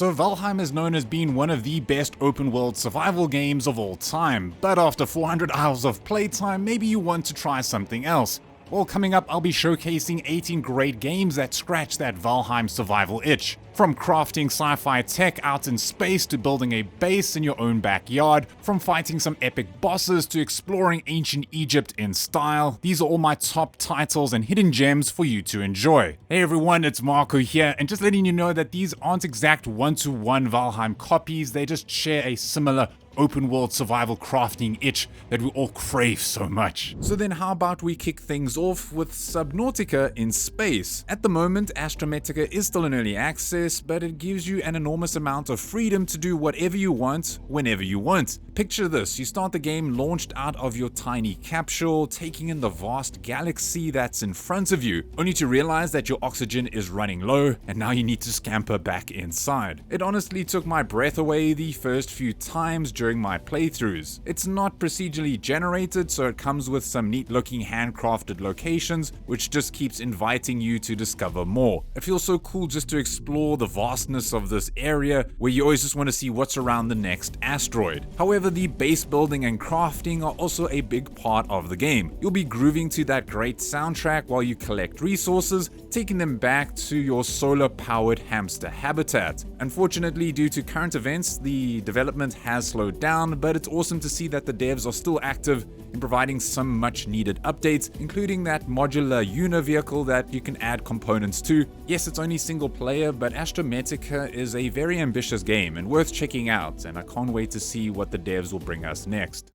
So Valheim is known as being one of the best open world survival games of all time, but after 400 hours of playtime, maybe you want to try something else. Well, coming up, I'll be showcasing 18 great games that scratch that Valheim survival itch. From crafting sci-fi tech out in space to building a base in your own backyard, from fighting some epic bosses to exploring ancient Egypt in style, these are all my top titles and hidden gems for you to enjoy. Hey everyone, it's Marco here, and just letting you know that these aren't exact one-to-one Valheim copies, they just share a similar open world survival crafting itch that we all crave so much. So then how about we kick things off with Subnautica in space? At the moment, Astrometica is still in early access, but it gives you an enormous amount of freedom to do whatever you want, whenever you want. Picture this, you start the game launched out of your tiny capsule, taking in the vast galaxy that's in front of you, only to realize that your oxygen is running low, and now you need to scamper back inside. It honestly took my breath away the first few times during my playthroughs. It's not procedurally generated, so it comes with some neat looking handcrafted locations, which just keeps inviting you to discover more. It feels so cool just to explore the vastness of this area, where you always just want to see what's around the next asteroid. However, the base building and crafting are also a big part of the game. You'll be grooving to that great soundtrack while you collect resources, taking them back to your solar-powered hamster habitat. Unfortunately, due to current events, the development has slowed down, but it's awesome to see that the devs are still active in providing some much needed updates, including that modular univehicle that you can add components to. Yes, it's only single player, but Astrometica is a very ambitious game and worth checking out, and I can't wait to see what the devs will bring us next.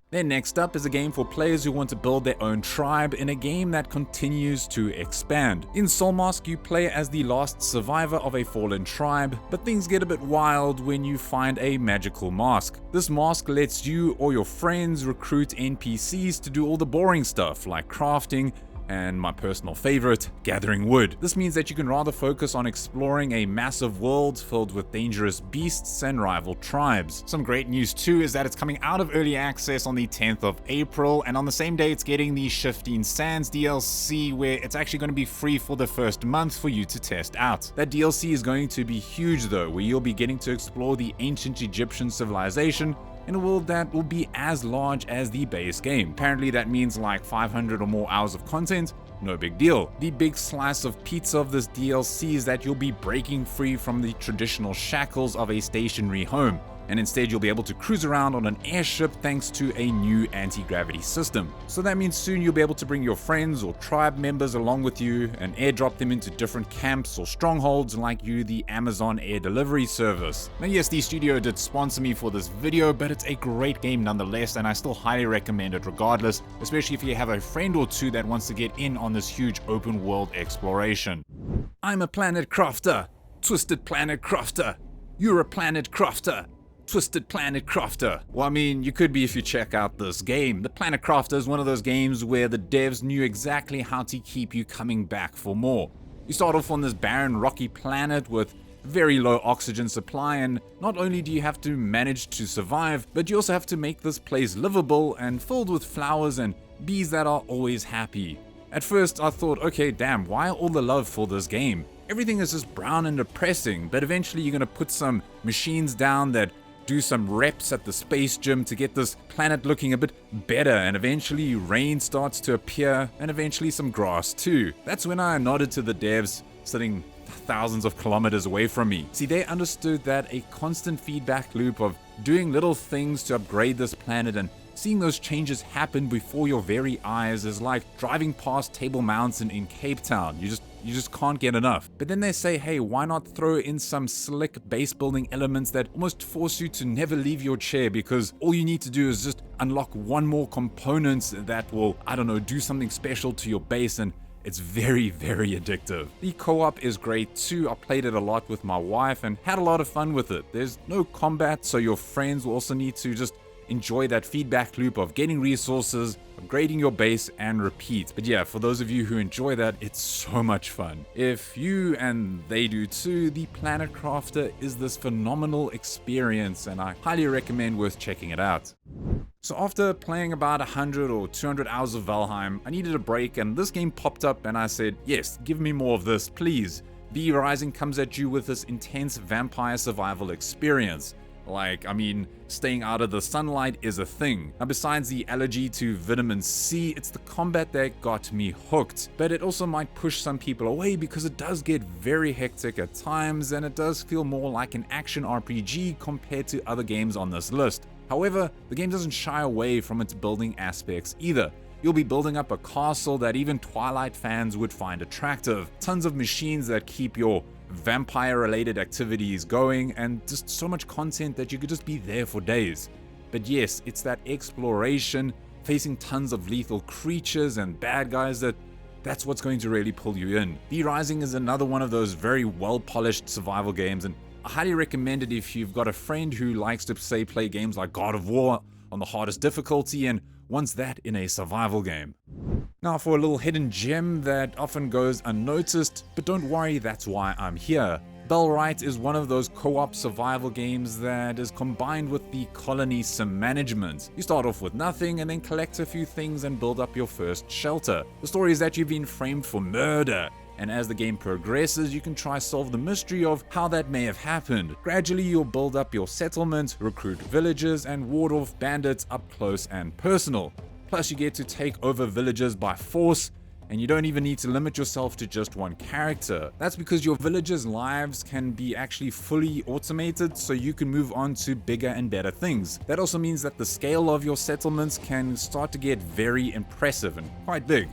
Then next up is a game for players who want to build their own tribe in a game that continues to expand. In Soulmask, you play as the last survivor of a fallen tribe, but things get a bit wild when you find a magical mask. This mask lets you or your friends recruit NPCs to do all the boring stuff like crafting, and my personal favorite, gathering wood. This means that you can rather focus on exploring a massive world filled with dangerous beasts and rival tribes. Some great news too is that it's coming out of early access on the 10th of April, and on the same day it's getting the Shifting Sands DLC, where it's actually going to be free for the first month for you to test out. That DLC is going to be huge though, where you'll be getting to explore the ancient Egyptian civilization in a world that will be as large as the base game. Apparently that means like 500 or more hours of content, no big deal. The big slice of pizza of this DLC is that you'll be breaking free from the traditional shackles of a stationary home, and instead you'll be able to cruise around on an airship thanks to a new anti-gravity system. So that means soon you'll be able to bring your friends or tribe members along with you and airdrop them into different camps or strongholds like the Amazon air delivery service. Now yes, the studio did sponsor me for this video, but it's a great game nonetheless, and I still highly recommend it regardless, especially if you have a friend or two that wants to get in on this huge open world exploration. I'm a planet crafter, Twisted Planet Crafter. You're a planet crafter, Twisted Planet Crafter. Well, I mean, you could be if you check out this game. The Planet Crafter is one of those games where the devs knew exactly how to keep you coming back for more. You start off on this barren, rocky planet with very low oxygen supply, and not only do you have to manage to survive, but you also have to make this place livable and filled with flowers and bees that are always happy. At first I thought, okay, damn, why all the love for this game? Everything is just brown and depressing, but eventually you're gonna put some machines down that do some reps at the space gym to get this planet looking a bit better, and eventually rain starts to appear, and eventually some grass too. That's when I nodded to the devs sitting thousands of kilometers away from me. See, they understood that a constant feedback loop of doing little things to upgrade this planet and seeing those changes happen before your very eyes is like driving past Table Mountain in Cape Town. You just can't get enough. But then they say, hey, why not throw in some slick base building elements that almost force you to never leave your chair, because all you need to do is just unlock one more component that will, I don't know, do something special to your base, and it's very, very addictive. The co-op is great too. I played it a lot with my wife and had a lot of fun with it. There's no combat, so your friends will also need to just enjoy that feedback loop of getting resources, upgrading your base, and repeat. But yeah, for those of you who enjoy that, it's so much fun. If you and they do too, the Planet Crafter is this phenomenal experience, and I highly recommend worth checking it out. So after playing about 100 or 200 hours of Valheim, I needed a break, and this game popped up and I said, yes, give me more of this, please. V Rising comes at you with this intense vampire survival experience. Like, I mean, staying out of the sunlight is a thing. Now, besides the allergy to vitamin C, it's the combat that got me hooked. But it also might push some people away because it does get very hectic at times, and it does feel more like an action RPG compared to other games on this list. However, the game doesn't shy away from its building aspects either. You'll be building up a castle that even Twilight fans would find attractive. Tons of machines that keep your vampire-related activities going, and just so much content that you could just be there for days. But yes, it's that exploration, facing tons of lethal creatures and bad guys that's what's going to really pull you in. V Rising is another one of those very well-polished survival games, and I highly recommend it if you've got a friend who likes to play games like God of War on the hardest difficulty and wants that in a survival game. Now for a little hidden gem that often goes unnoticed, but don't worry, that's why I'm here. Bellwright is one of those co-op survival games that is combined with the colony sim management. You start off with nothing and then collect a few things and build up your first shelter. The story is that you've been framed for murder, and as the game progresses, you can try solve the mystery of how that may have happened. Gradually, you'll build up your settlement, recruit villagers, and ward off bandits up close and personal. Plus, you get to take over villages by force, and you don't even need to limit yourself to just one character. That's because your villagers' lives can be actually fully automated, so you can move on to bigger and better things. That also means that the scale of your settlements can start to get very impressive and quite big.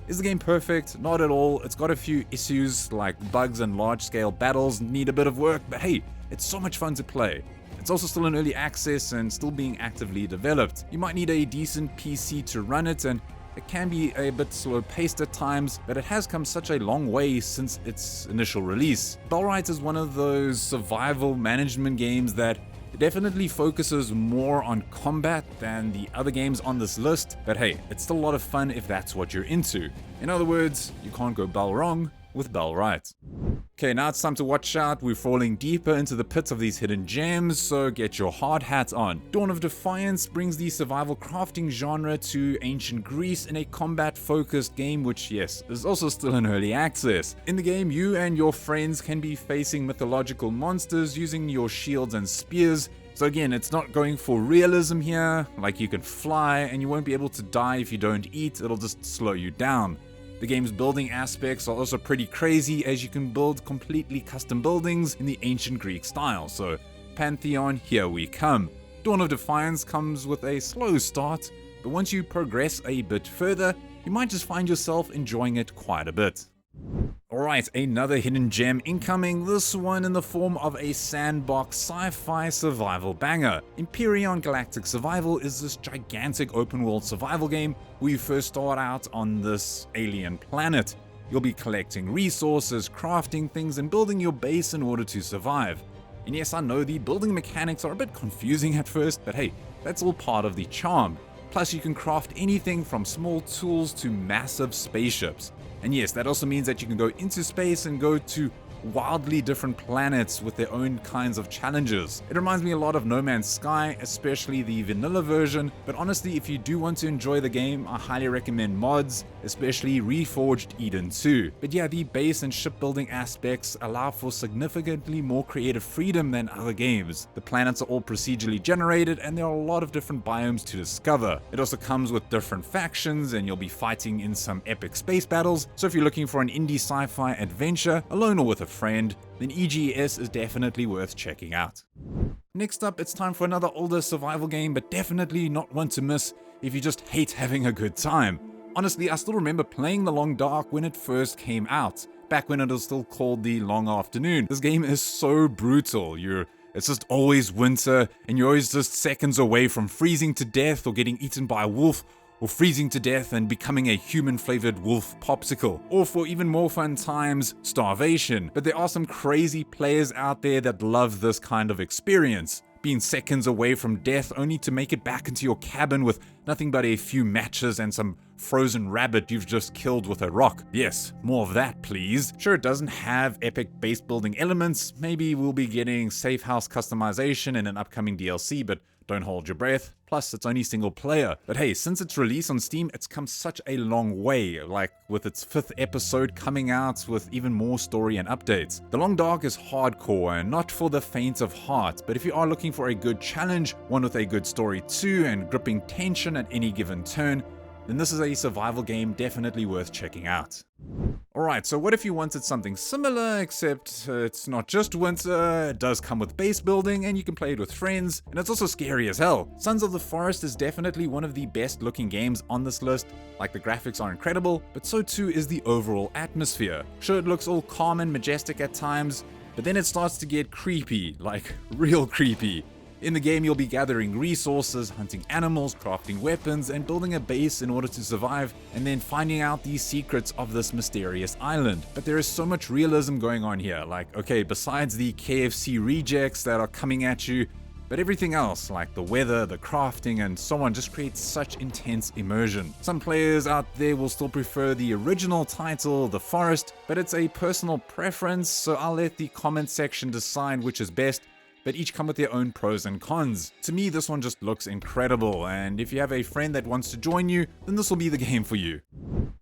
Is the game perfect? Not at all. It's got a few issues like bugs and large-scale battles need a bit of work, but hey, it's so much fun to play. It's also still in early access and still being actively developed. You might need a decent PC to run it, and it can be a bit slow-paced at times, but it has come such a long way since its initial release. Bellwright is one of those survival management games that definitely focuses more on combat than the other games on this list, but hey, it's still a lot of fun if that's what you're into. In other words, you can't go bell wrong with Bellwright. Okay, now it's time to watch out. We're falling deeper into the pits of these hidden gems, so get your hard hat on. Dawn of Defiance brings the survival crafting genre to ancient Greece in a combat-focused game, which, yes, is also still in early access. In the game, you and your friends can be facing mythological monsters using your shields and spears. So again, it's not going for realism here, like you can fly and you won't be able to die if you don't eat, it'll just slow you down. The game's building aspects are also pretty crazy, as you can build completely custom buildings in the ancient Greek style, so Pantheon, here we come. Dawn of Defiance comes with a slow start, but once you progress a bit further, you might just find yourself enjoying it quite a bit. Alright, another hidden gem incoming, this one in the form of a sandbox sci-fi survival banger. Empyrion Galactic Survival is this gigantic open world survival game where you first start out on this alien planet. You'll be collecting resources, crafting things, and building your base in order to survive. And yes, I know the building mechanics are a bit confusing at first, but hey, that's all part of the charm. Plus, you can craft anything from small tools to massive spaceships. And yes, that also means that you can go into space and go to wildly different planets with their own kinds of challenges. It reminds me a lot of No Man's Sky, especially the vanilla version, but honestly, if you do want to enjoy the game, I highly recommend mods, especially Reforged Eden 2. But yeah, the base and shipbuilding aspects allow for significantly more creative freedom than other games. The planets are all procedurally generated and there are a lot of different biomes to discover. It also comes with different factions and you'll be fighting in some epic space battles, so if you're looking for an indie sci-fi adventure, alone or with a friend, then EGS is definitely worth checking out. Next up, it's time for another older survival game, but definitely not one to miss if you just hate having a good time. Honestly, I still remember playing The Long Dark when it first came out, back when it was still called The Long Afternoon. This game is so brutal. It's just always winter, and you're always just seconds away from freezing to death or getting eaten by a wolf, or freezing to death and becoming a human-flavored wolf popsicle, or for even more fun times, starvation. But there are some crazy players out there that love this kind of experience, being seconds away from death only to make it back into your cabin with nothing but a few matches and some frozen rabbit you've just killed with a rock. Yes, more of that please. Sure, it doesn't have epic base building elements, maybe we'll be getting safe house customization in an upcoming DLC, but don't hold your breath. Plus, it's only single player. But hey, since its release on Steam, it's come such a long way, like with its 5th episode coming out with even more story and updates. The Long Dark is hardcore and not for the faint of heart, but if you are looking for a good challenge, one with a good story too and gripping tension at any given turn, then this is a survival game definitely worth checking out. Alright, so what if you wanted something similar, except it's not just winter, it does come with base building, and you can play it with friends, and it's also scary as hell. Sons of the Forest is definitely one of the best looking games on this list. Like, the graphics are incredible, but so too is the overall atmosphere. Sure, it looks all calm and majestic at times, but then it starts to get creepy, like real creepy. In the game, you'll be gathering resources, hunting animals, crafting weapons, and building a base in order to survive, and then finding out the secrets of this mysterious island. But there is so much realism going on here, like, okay, besides the KFC rejects that are coming at you, but everything else, like the weather, the crafting, and so on, just creates such intense immersion. Some players out there will still prefer the original title, The Forest, but it's a personal preference, so I'll let the comment section decide which is best, but each come with their own pros and cons. To me, this one just looks incredible, and if you have a friend that wants to join you, then this will be the game for you.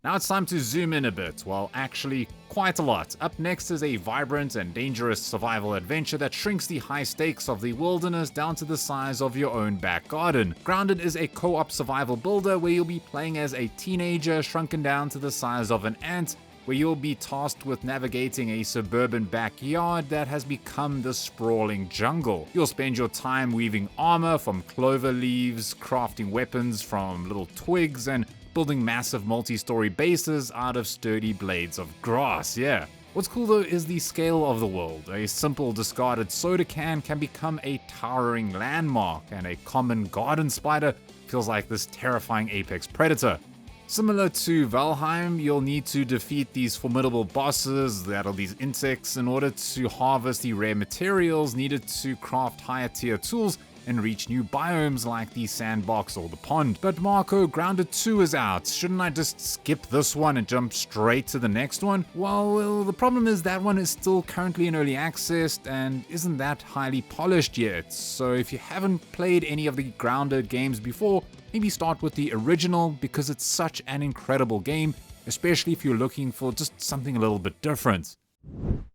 Now it's time to zoom in a bit, well actually quite a lot. Up next is a vibrant and dangerous survival adventure that shrinks the high stakes of the wilderness down to the size of your own back garden. Grounded is a co-op survival builder where you'll be playing as a teenager shrunken down to the size of an ant, where you'll be tasked with navigating a suburban backyard that has become the sprawling jungle. You'll spend your time weaving armor from clover leaves, crafting weapons from little twigs, and building massive multi-story bases out of sturdy blades of grass, yeah. What's cool though is the scale of the world. A simple discarded soda can become a towering landmark, and a common garden spider feels like this terrifying apex predator. Similar to Valheim, you'll need to defeat these formidable bosses that are these insects in order to harvest the rare materials needed to craft higher tier tools and reach new biomes like the sandbox or the pond. But Marco, Grounded 2 is out. Shouldn't I just skip this one and jump straight to the next one? Well, the problem is that one is still currently in early access and isn't that highly polished yet. So if you haven't played any of the Grounded games before, maybe start with the original because it's such an incredible game, especially if you're looking for just something a little bit different.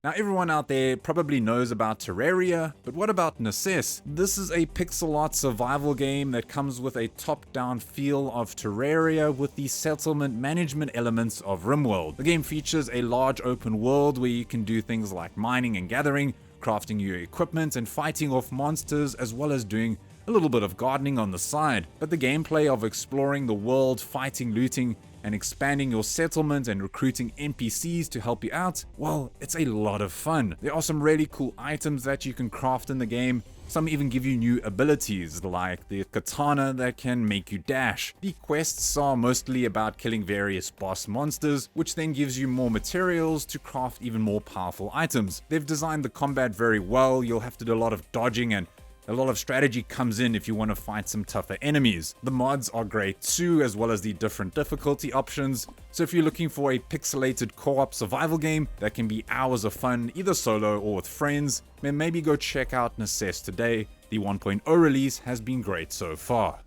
Now everyone out there probably knows about Terraria, but what about Necesse? This is a pixel art survival game that comes with a top-down feel of Terraria with the settlement management elements of RimWorld. The game features a large open world where you can do things like mining and gathering, crafting your equipment and fighting off monsters, as well as doing a little bit of gardening on the side. But the gameplay of exploring the world, fighting, looting, and expanding your settlement and recruiting NPCs to help you out, well, it's a lot of fun. There are some really cool items that you can craft in the game. Some even give you new abilities, like the katana that can make you dash. The quests are mostly about killing various boss monsters, which then gives you more materials to craft even more powerful items. They've designed the combat very well. You'll have to do a lot of dodging, and a lot of strategy comes in if you want to fight some tougher enemies. The mods are great too, as well as the different difficulty options. So if you're looking for a pixelated co-op survival game that can be hours of fun, either solo or with friends, then maybe go check out Necesse today. The 1.0 release has been great so far.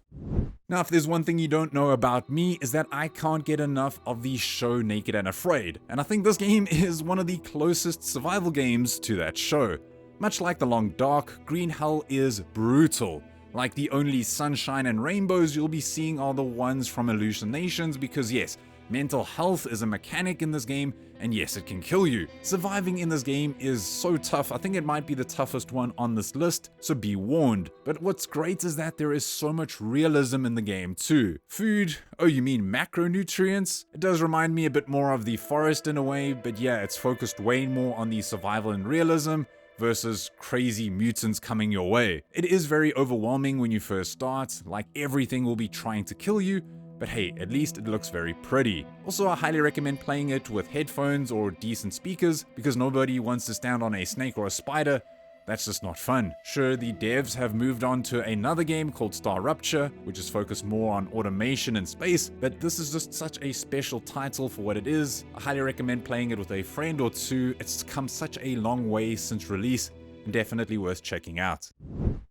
Now, if there's one thing you don't know about me, is that I can't get enough of the show Naked and Afraid. And I think this game is one of the closest survival games to that show. Much like The Long Dark, Green Hell is brutal. Like, the only sunshine and rainbows you'll be seeing are the ones from hallucinations because yes, mental health is a mechanic in this game, and yes, it can kill you. Surviving in this game is so tough. I think it might be the toughest one on this list, so be warned. But what's great is that there is so much realism in the game too. Food, oh you mean macronutrients? It does remind me a bit more of The Forest in a way, but yeah, it's focused way more on the survival and realism versus crazy mutants coming your way. It is very overwhelming when you first start, like everything will be trying to kill you, but hey, at least it looks very pretty. Also, I highly recommend playing it with headphones or decent speakers, because nobody wants to stand on a snake or a spider, That's just not fun. Sure, the devs have moved on to another game called Star Rupture, which is focused more on automation and space, but this is just such a special title for what it is. I highly recommend playing it with a friend or two. It's come such a long way since release, and definitely worth checking out.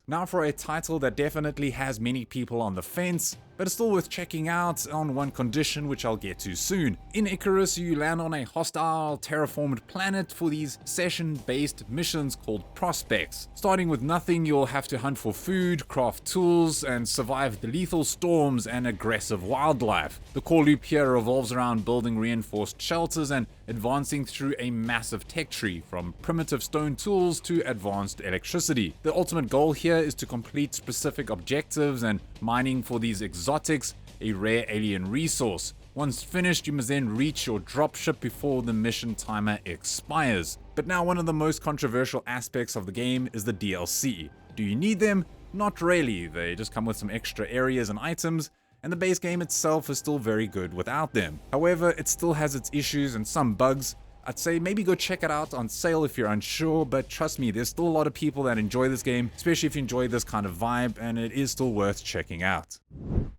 Now for a title that definitely has many people on the fence, but it's still worth checking out on one condition, which I'll get to soon. In Icarus, you land on a hostile, terraformed planet for these session-based missions called prospects. Starting with nothing, you'll have to hunt for food, craft tools, and survive the lethal storms and aggressive wildlife. The core loop here revolves around building reinforced shelters and advancing through a massive tech tree, from primitive stone tools to advanced electricity. The ultimate goal here is to complete specific objectives and mining for these exotics, a rare alien resource. Once finished, you must then reach your dropship before the mission timer expires. But now one of the most controversial aspects of the game is the DLC. Do you need them? Not really, they just come with some extra areas and items, and the base game itself is still very good without them. However, it still has its issues and some bugs. I'd say maybe go check it out on sale if you're unsure, but trust me, there's still a lot of people that enjoy this game, especially if you enjoy this kind of vibe, and it is still worth checking out.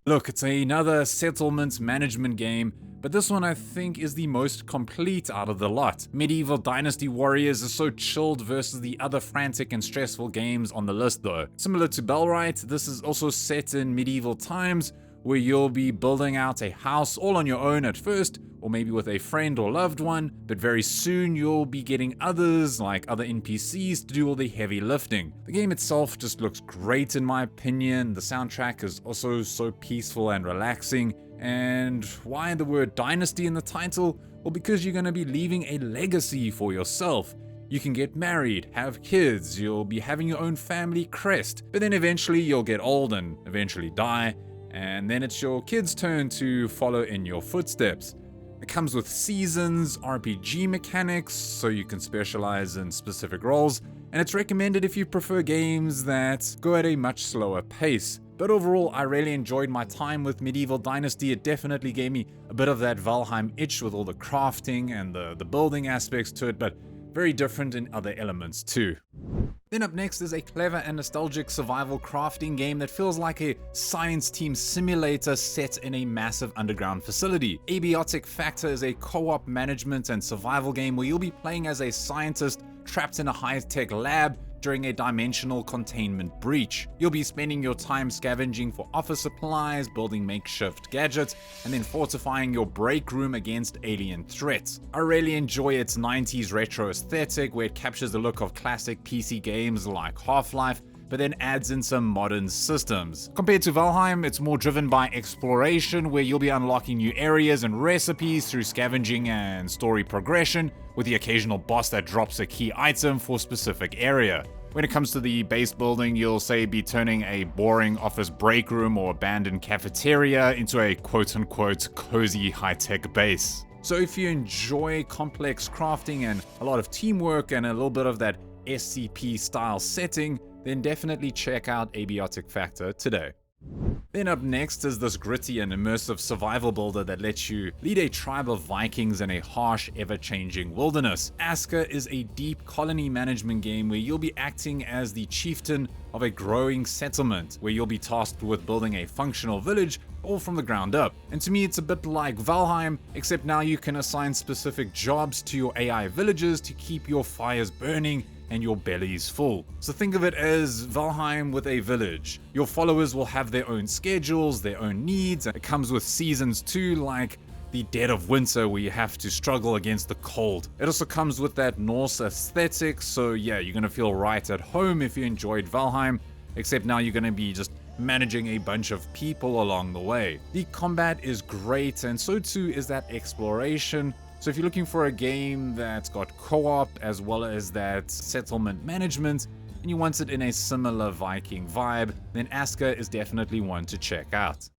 Look, it's another settlement management game, but this one I think is the most complete out of the lot. Medieval Dynasty Warriors is so chilled versus the other frantic and stressful games on the list though. Similar to Bellwright, this is also set in medieval times, where you'll be building out a house all on your own at first, or maybe with a friend or loved one, but very soon you'll be getting others, like other NPCs, to do all the heavy lifting. The game itself just looks great in my opinion. The soundtrack is also so peaceful and relaxing. And why the word Dynasty in the title? Well, because you're going to be leaving a legacy for yourself. You can get married, have kids, you'll be having your own family crest, but then eventually you'll get old and eventually die, and then it's your kids' turn to follow in your footsteps. It comes with seasons, RPG mechanics, so you can specialize in specific roles, and it's recommended if you prefer games that go at a much slower pace. But overall, I really enjoyed my time with Medieval Dynasty. It definitely gave me a bit of that Valheim itch with all the crafting and the building aspects to it, but very different in other elements too. Then up next is a clever and nostalgic survival crafting game that feels like a science team simulator set in a massive underground facility. Abiotic Factor is a co-op management and survival game where you'll be playing as a scientist trapped in a high-tech lab during a dimensional containment breach. You'll be spending your time scavenging for office supplies, building makeshift gadgets, and then fortifying your break room against alien threats. I really enjoy its 90s retro aesthetic, where it captures the look of classic PC games like Half-Life, but then adds in some modern systems. Compared to Valheim, it's more driven by exploration, where you'll be unlocking new areas and recipes through scavenging and story progression, with the occasional boss that drops a key item for a specific area. When it comes to the base building, you'll say be turning a boring office break room or abandoned cafeteria into a quote-unquote cozy high-tech base. So if you enjoy complex crafting and a lot of teamwork and a little bit of that SCP style setting, then definitely check out Abiotic Factor today. Then up next is this gritty and immersive survival builder that lets you lead a tribe of Vikings in a harsh, ever-changing wilderness. Aska is a deep colony management game where you'll be acting as the chieftain of a growing settlement, where you'll be tasked with building a functional village all from the ground up. And to me, it's a bit like Valheim, except now you can assign specific jobs to your AI villagers to keep your fires burning and your bellies full. So think of it as Valheim with a village. Your followers will have their own schedules, their own needs. It comes with seasons too, like the dead of winter where you have to struggle against the cold. It also comes with that Norse aesthetic, so yeah, you're gonna feel right at home if you enjoyed Valheim, except now you're gonna be just managing a bunch of people along the way. The combat is great, and so too is that exploration. So if you're looking for a game that's got co-op as well as that settlement management, and you want it in a similar Viking vibe, then Aska is definitely one to check out.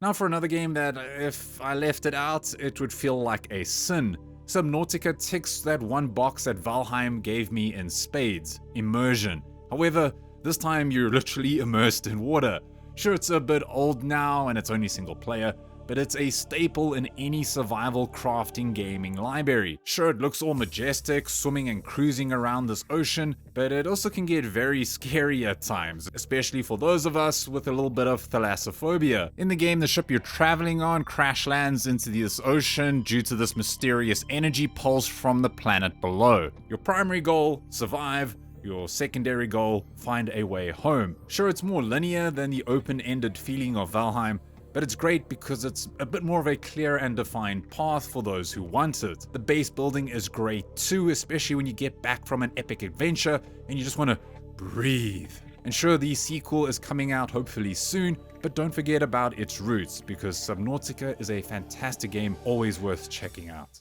Now for another game that if I left it out, it would feel like a sin. Subnautica ticks that one box that Valheim gave me in spades: immersion. However, this time you're literally immersed in water. Sure, it's a bit old now and it's only single player, but it's a staple in any survival crafting gaming library. Sure, it looks all majestic, swimming and cruising around this ocean, but it also can get very scary at times, especially for those of us with a little bit of thalassophobia. In the game, the ship you're traveling on crash lands into this ocean due to this mysterious energy pulse from the planet below. Your primary goal, survive. Your secondary goal, find a way home. Sure, it's more linear than the open-ended feeling of Valheim, but it's great because it's a bit more of a clear and defined path for those who want it. The base building is great too, especially when you get back from an epic adventure and you just want to breathe. And sure, the sequel is coming out hopefully soon, but don't forget about its roots, because Subnautica is a fantastic game, always worth checking out.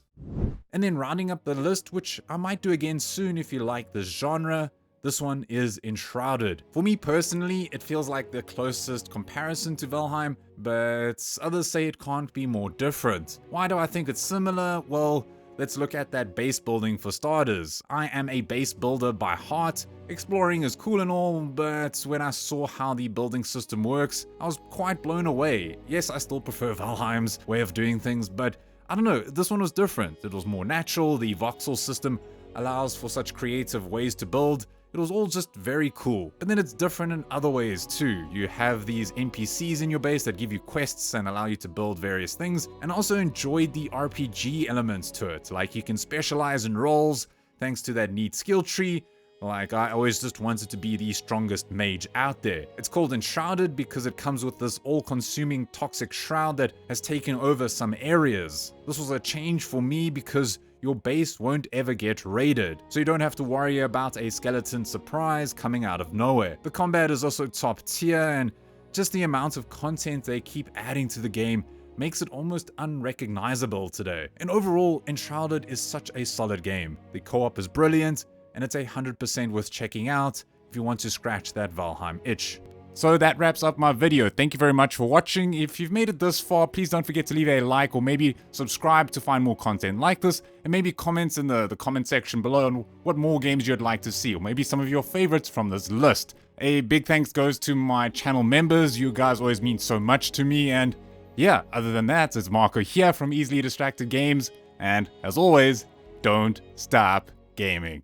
And then rounding up the list, which I might do again soon if you like this genre, this one is Enshrouded. For me personally, it feels like the closest comparison to Valheim, but others say it can't be more different. Why do I think it's similar? Well, let's look at that base building for starters. I am a base builder by heart. Exploring is cool and all, but when I saw how the building system works, I was quite blown away. Yes, I still prefer Valheim's way of doing things, but I don't know, this one was different. It was more natural, the voxel system allows for such creative ways to build. It was all just very cool. And then it's different in other ways too. You have these NPCs in your base that give you quests and allow you to build various things. And I also enjoyed the RPG elements to it. Like you can specialize in roles thanks to that neat skill tree. Like, I always just wanted to be the strongest mage out there. It's called Enshrouded because it comes with this all-consuming toxic shroud that has taken over some areas. This was a change for me because your base won't ever get raided, so you don't have to worry about a skeleton surprise coming out of nowhere. The combat is also top tier, and just the amount of content they keep adding to the game makes it almost unrecognizable today. And overall, Enshrouded is such a solid game. The co-op is brilliant, and it's 100% worth checking out if you want to scratch that Valheim itch. So that wraps up my video. Thank you very much for watching. If you've made it this far, please don't forget to leave a like or maybe subscribe to find more content like this, and maybe comments in the comment section below on what more games you'd like to see, or maybe some of your favorites from this list. A big thanks goes to my channel members. You guys always mean so much to me, and yeah, other than that, it's Marco here from Easily Distracted Games, and as always, don't stop gaming.